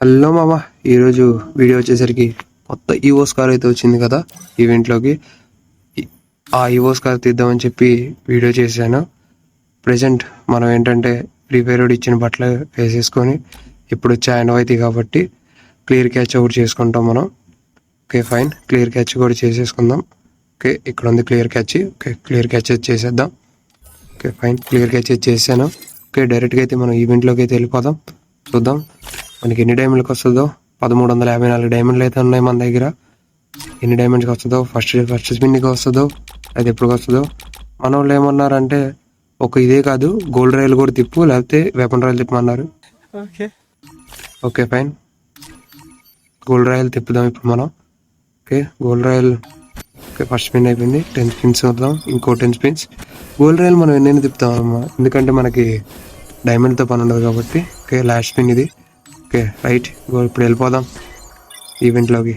Hello మామ, ఈరోజు video వచ్చేసరికి కొత్త ఈవోస్ కార్ అయితే వచ్చింది కదా ఈవెంట్లోకి. ఆ ఈవోస్ కార్ తీద్దామని చెప్పి వీడియో చేశాను. ప్రజెంట్ మనం ఏంటంటే ఫ్రీ ఫైర్ ఇచ్చిన బట్టలు వేసేసుకొని ఇప్పుడు వచ్చే ఆనవాయితీ కాబట్టి క్లియర్ క్యాచ్ ఒకటి చేసుకుంటాం మనం. ఓకే ఫైన్, క్లియర్ క్యాచ్ కూడా చేసేసుకుందాం. ఓకే, ఇక్కడ ఉంది clear catch. Okay, clear catch చేసేద్దాం. ఓకే ఫైన్, క్లియర్ క్యాచ్ చేశాను. ఓకే, డైరెక్ట్గా అయితే మనం ఈవెంట్లోకి అయితే వెళ్ళిపోదాం. చూద్దాం మనకి ఎన్ని డైమండ్కి వస్తుందో. 1354 డైమండ్లు అయితే ఉన్నాయి మన దగ్గర. ఎన్ని డైమండ్స్కి వస్తుందో, ఫస్ట్ స్పిన్కి వస్తుందో, అది ఎప్పుడు వస్తుందో. మన వాళ్ళు ఏమన్నారంటే ఒక ఇదే కాదు, గోల్డ్ రాయల్ కూడా తిప్పు, లేకపోతే వెపన్ రాయల్ తిప్పమన్నారు. ఓకే ఫైన్, గోల్డ్ రాయల్ తిప్పుదాం ఇప్పుడు మనం. Okay, gold royal. Okay, first spin అయిపోయింది. 10 స్పిన్స్ వద్దాం, ఇంకో 10 స్పిన్స్. గోల్డ్ రాయల్ మనం ఎన్నైనా తిప్పుతాం అమ్మా, ఎందుకంటే మనకి డైమండ్తో పని ఉండదు కాబట్టి. ఓకే, లాస్ట్ స్పిన్ ఇది. ఓకే రైట్, ఇప్పుడు వెళ్ళిపోదాం ఈవెంట్లోకి.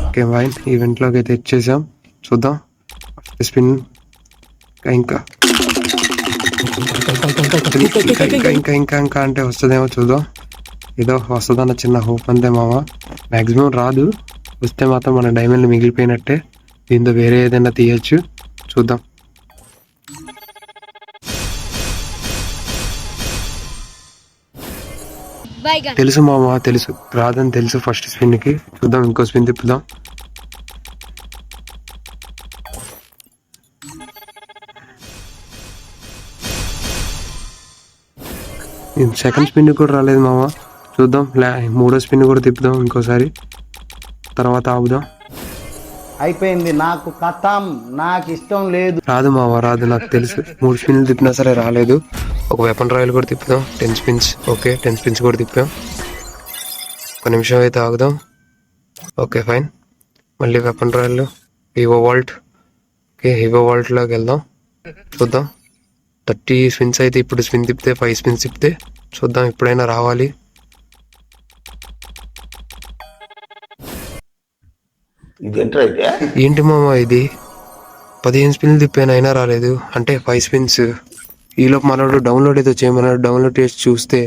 ఓకే ఫైన్, ఈవెంట్లోకి అయితే ఇచ్చేసాం. చూద్దాం స్పిన్. ఇంకా అంటే వస్తుందేమో చూద్దాం. ఏదో వస్తుందన్న చిన్న హోప్ అంతే మామ. మ్యాక్సిమం రాదు, వస్తే మాత్రం మన డైమండ్లు మిగిలిపోయినట్టే. దీంతో వేరే ఏదైనా తీయచ్చు, చూద్దాం. తెలుసు మామ, తెలుసు రాదని తెలుసు. ఫస్ట్ స్పిన్కి చూద్దాం, ఇంకో స్పిన్ తిప్పుదాం. సెకండ్ స్పిన్ కూడా రాలేదు మామ, చూద్దాం. మూడో స్పిన్ కూడా తిప్పుదాం ఇంకోసారి, తర్వాత ఆపుదాం. అయిపోయింది, నాకు కథం, నాకు ఇష్టం లేదు. రాదు మామ, రాదు, నాకు తెలుసు. 3 స్పిన్లు తిప్పినా సరే రాలేదు. ఒక వెపన్ రాయల్ కూడా తిప్పుదాం. 10 స్పిన్స్. ఓకే, 10 స్పిన్స్ కూడా తిప్పాం. ఒక నిమిషం అయితే ఆగుదాం. ఓకే ఫైన్, మళ్ళీ వెపన్ రాయల్, హీవో వాల్ట్. ఓకే, హీవో వాల్ట్లోకి వెళ్దాం. చూద్దాం. 30 స్పిన్స్ అయితే ఇప్పుడు స్పిన్ తిప్పితే 5 స్పిన్స్ తిప్పితే చూద్దాం, ఎప్పుడైనా రావాలి. ఏంటి మామ ఇది, 15 స్పిన్లు తిప్పాను అయినా రాలేదు. అంటే 5 స్పిన్స్. ఈలోపు మనోడు డౌన్లోడ్ అయితే చేయమన్నాడు. డౌన్లోడ్ చేసి చూస్తే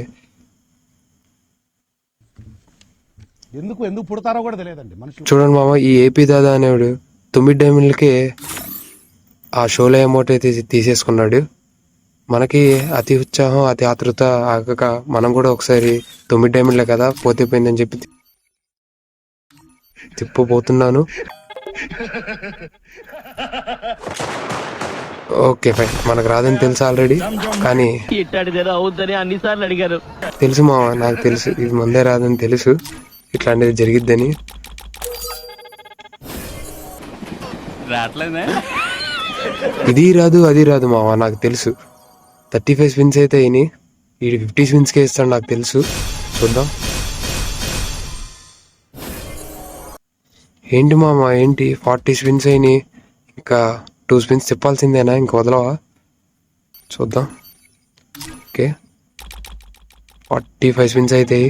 ఎందుకు పుడతారో కూడా తెలియదండి మనుషులు. చూడండి మామ, ఈ ఏపీ దాదా అనేవాడు 9 డైమండ్లకే ఆ షోలో అమౌంట్ అయితే తీసేసుకున్నాడు. మనకి అతి ఉత్సాహం, అతి ఆతృత ఆగక మనం కూడా ఒకసారి 9 డైమండ్లే కదా, పోతే పోయిందని చెప్పి తిప్పబోతున్నాను. ఓకే ఫైన్, మనకు రాదని తెలుసు ఆల్రెడీ, కానీ అన్నిసార్లు అడిగారు. తెలుసు మామ, నాకు తెలుసు ఇది ముందే రాదని తెలుసు, ఇట్లాంటిది జరిగిద్దని. ఇది రాదు అది రాదు మామ, నాకు తెలుసు. 35 స్పిన్స్ అయితే అయినాయి, ఈ 50 స్పిన్స్కే ఇస్తాడు నాకు తెలుసు. చూద్దాం. ఏంటి మామ, ఏంటి 40 స్పిన్స్ అయినాయి, ఇంకా 2 స్పిన్స్ తిప్పాల్సిందేనా, ఇంక వదలవా? చూద్దాం. ఓకే, 45 స్పిన్స్ అవుతాయి.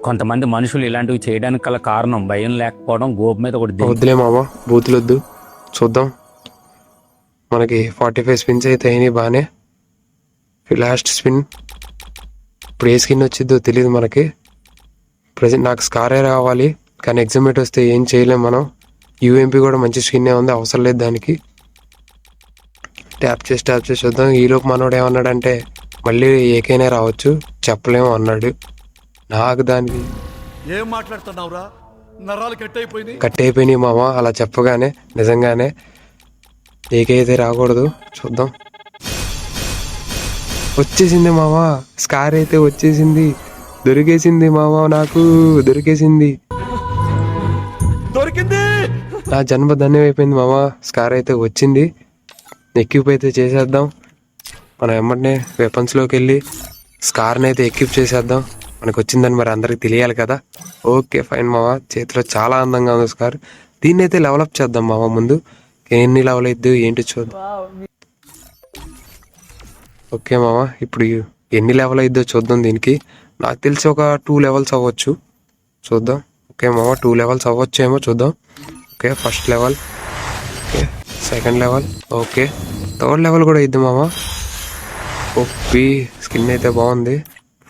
కొంతమంది మనుషులు ఇలాంటివి చేయడానికి గల కారణం భయం లేకపోవడం. గోపు మీద ఒకటి వద్దులే మామ, బూతులొద్దు. చూద్దాం. మనకి 45 స్పిన్స్ అయితే అయినాయి బాగానే. Last spin. ఇప్పుడు ఏ స్కిన్ వచ్చిందో తెలియదు మనకి. ప్రజెంట్ నాకు స్కారే రావాలి, కానీ ఎగ్జామేట్ వస్తే ఏం చేయలేం మనం. యూఎంపీ కూడా మంచి స్కిన్నే ఉంది, అవసరం లేదు దానికి. ట్యాప్ చేసి చూద్దాం. ఈలోపు మనోడు ఏమన్నాడంటే మళ్ళీ ఏకైనా రావచ్చు, చెప్పలేము అన్నాడు. నాకు దానికి ఏం మాట్లాడుతున్నావురా, నరాలు కట్ అయిపోయినాయి మామ. అలా చెప్పగానే నిజంగానే ఏకైతే రాకూడదు. చూద్దాం. వచ్చేసింది మామ, స్కార్ అయితే వచ్చేసింది, దొరికేసింది మామ, నాకు దొరికేసింది. నా జన్మ ధన్యం అయిపోయింది మామ, స్కార్ అయితే వచ్చింది. ఎక్విప్ అయితే చేసేద్దాం. మనం వెంటనే వెపన్స్లోకి వెళ్ళి స్కార్ని అయితే ఎక్విప్ చేసేద్దాం. మనకు వచ్చిందని మరి అందరికి తెలియాలి కదా. ఓకే ఫైన్ మామ, చేతిలో చాలా అందంగా ఉంది స్కార్. దీన్ని అయితే డెవలప్ చేద్దాం మామ. ముందు ఎన్ని లెవెల్ అయిద్దు ఏంటి చూద్దాం. ఓకే మామ, ఇప్పుడు ఎన్ని లెవెల్ అయిద్దో చూద్దాం. దీనికి నాకు తెలిసి ఒక 2 లెవెల్స్ అవ్వచ్చు, చూద్దాం. ఓకే మామ, 2 లెవెల్స్ అవ్వచ్చు ఏమో చూద్దాం. Okay, first level. Okay, second level. Okay, third level కూడా అయిద్ది మామ. ఓపి స్కిన్ అయితే బాగుంది.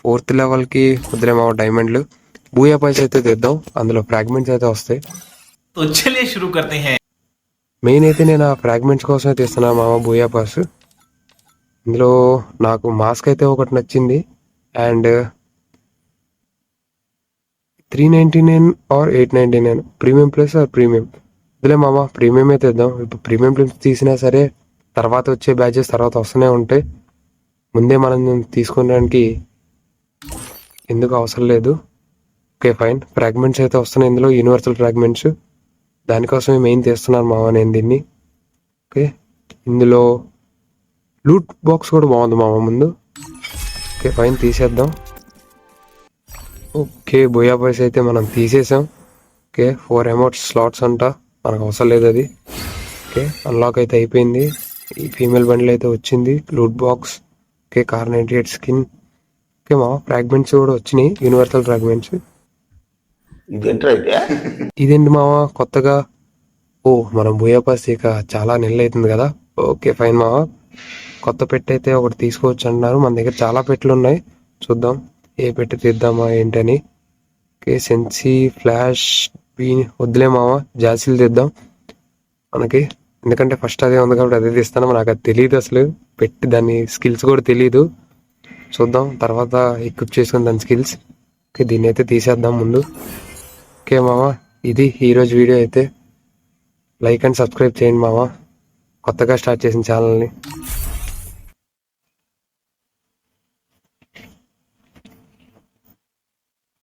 4th లెవెల్కి వద్దులే మామ డైమండ్లు. బూయా పైస్ అయితే తెద్దాం, అందులో ఫ్రాగ్మెంట్స్ అయితే వస్తాయి. तो चलिए शुरू करते हैं। మెయిన్ అయితే నేను ఆ ఫ్రాగ్మెంట్స్ కోసమే తీస్తున్నా మామ బూయా పాస్. ఇందులో నాకు మాస్క్ అయితే ఒకటి నచ్చింది and 399 or 899 premium plus or premium. ఇదిలే మామ ప్రీమియం అయితే ఇద్దాం. ఇప్పుడు ప్రీమియం ప్లస్ తీసినా సరే తర్వాత వచ్చే బ్యాచెస్ తర్వాత వస్తూనే ఉంటాయి. ముందే మనం తీసుకోవడానికి ఎందుకు అవసరం లేదు. Okay fine. ఫ్రాగ్మెంట్స్ అయితే వస్తున్నాయి ఇందులో, యూనివర్సల్ ఫ్రాగ్మెంట్స్. దానికోసమే మెయిన్ తీస్తున్నాను మామ నేను దీన్ని. ఓకే, ఇందులో లూట్ బాక్స్ కూడా బాగుంది మామ ముందు. ఓకే ఫైన్, తీసేద్దాం. ఓకే, బోయా బాయ్స్ అయితే మనం తీసేసాం. ఓకే 4 ఎమోట్స్ స్లాట్స్ అంట, మనకు అవసరం లేదు అది. ఓకే, అన్లాక్ అయితే అయిపోయింది. ఈ ఫీమేల్ బండిల్ అయితే వచ్చింది. Loot box. Okay, car 98 skin. Okay మామ ఫ్రాగ్మెంట్స్ కూడా వచ్చినాయి, యూనివర్సల్ ఫ్రాగ్మెంట్స్. ఇదేంటి మామ కొత్తగా? ఓ మనం బోయా పాస్ ఇక చాలా నెలలు అవుతుంది కదా. ఓకే ఫైన్ మామ, కొత్త పెట్టి అయితే ఒకటి తీసుకోవచ్చు అంటున్నారు. మన దగ్గర చాలా పెట్లు ఉన్నాయి, చూద్దాం ఏ పెట్టి తీద్దామా ఏంటని. ఓకే, సెన్సీ ఫ్లాష్ బీన్ వద్దులే మామ, జాసీలు తీద్దాం మనకి. ఎందుకంటే ఫస్ట్ అదే ఉంది కాబట్టి అదే తీస్తాను. నాకు అది తెలియదు అసలు, పెట్టి దాని స్కిల్స్ కూడా తెలియదు. చూద్దాం తర్వాత ఎక్విప్ చేసుకుని దాని స్కిల్స్. ఓకే, దీన్ని అయితే తీసేద్దాం ముందు. ఓకే మామ, ఇది ఈరోజు వీడియో అయితే. లైక్ అండ్ సబ్స్క్రైబ్ చేయండి మామ, కొత్తగా స్టార్ట్ చేసిన ఛానల్ని.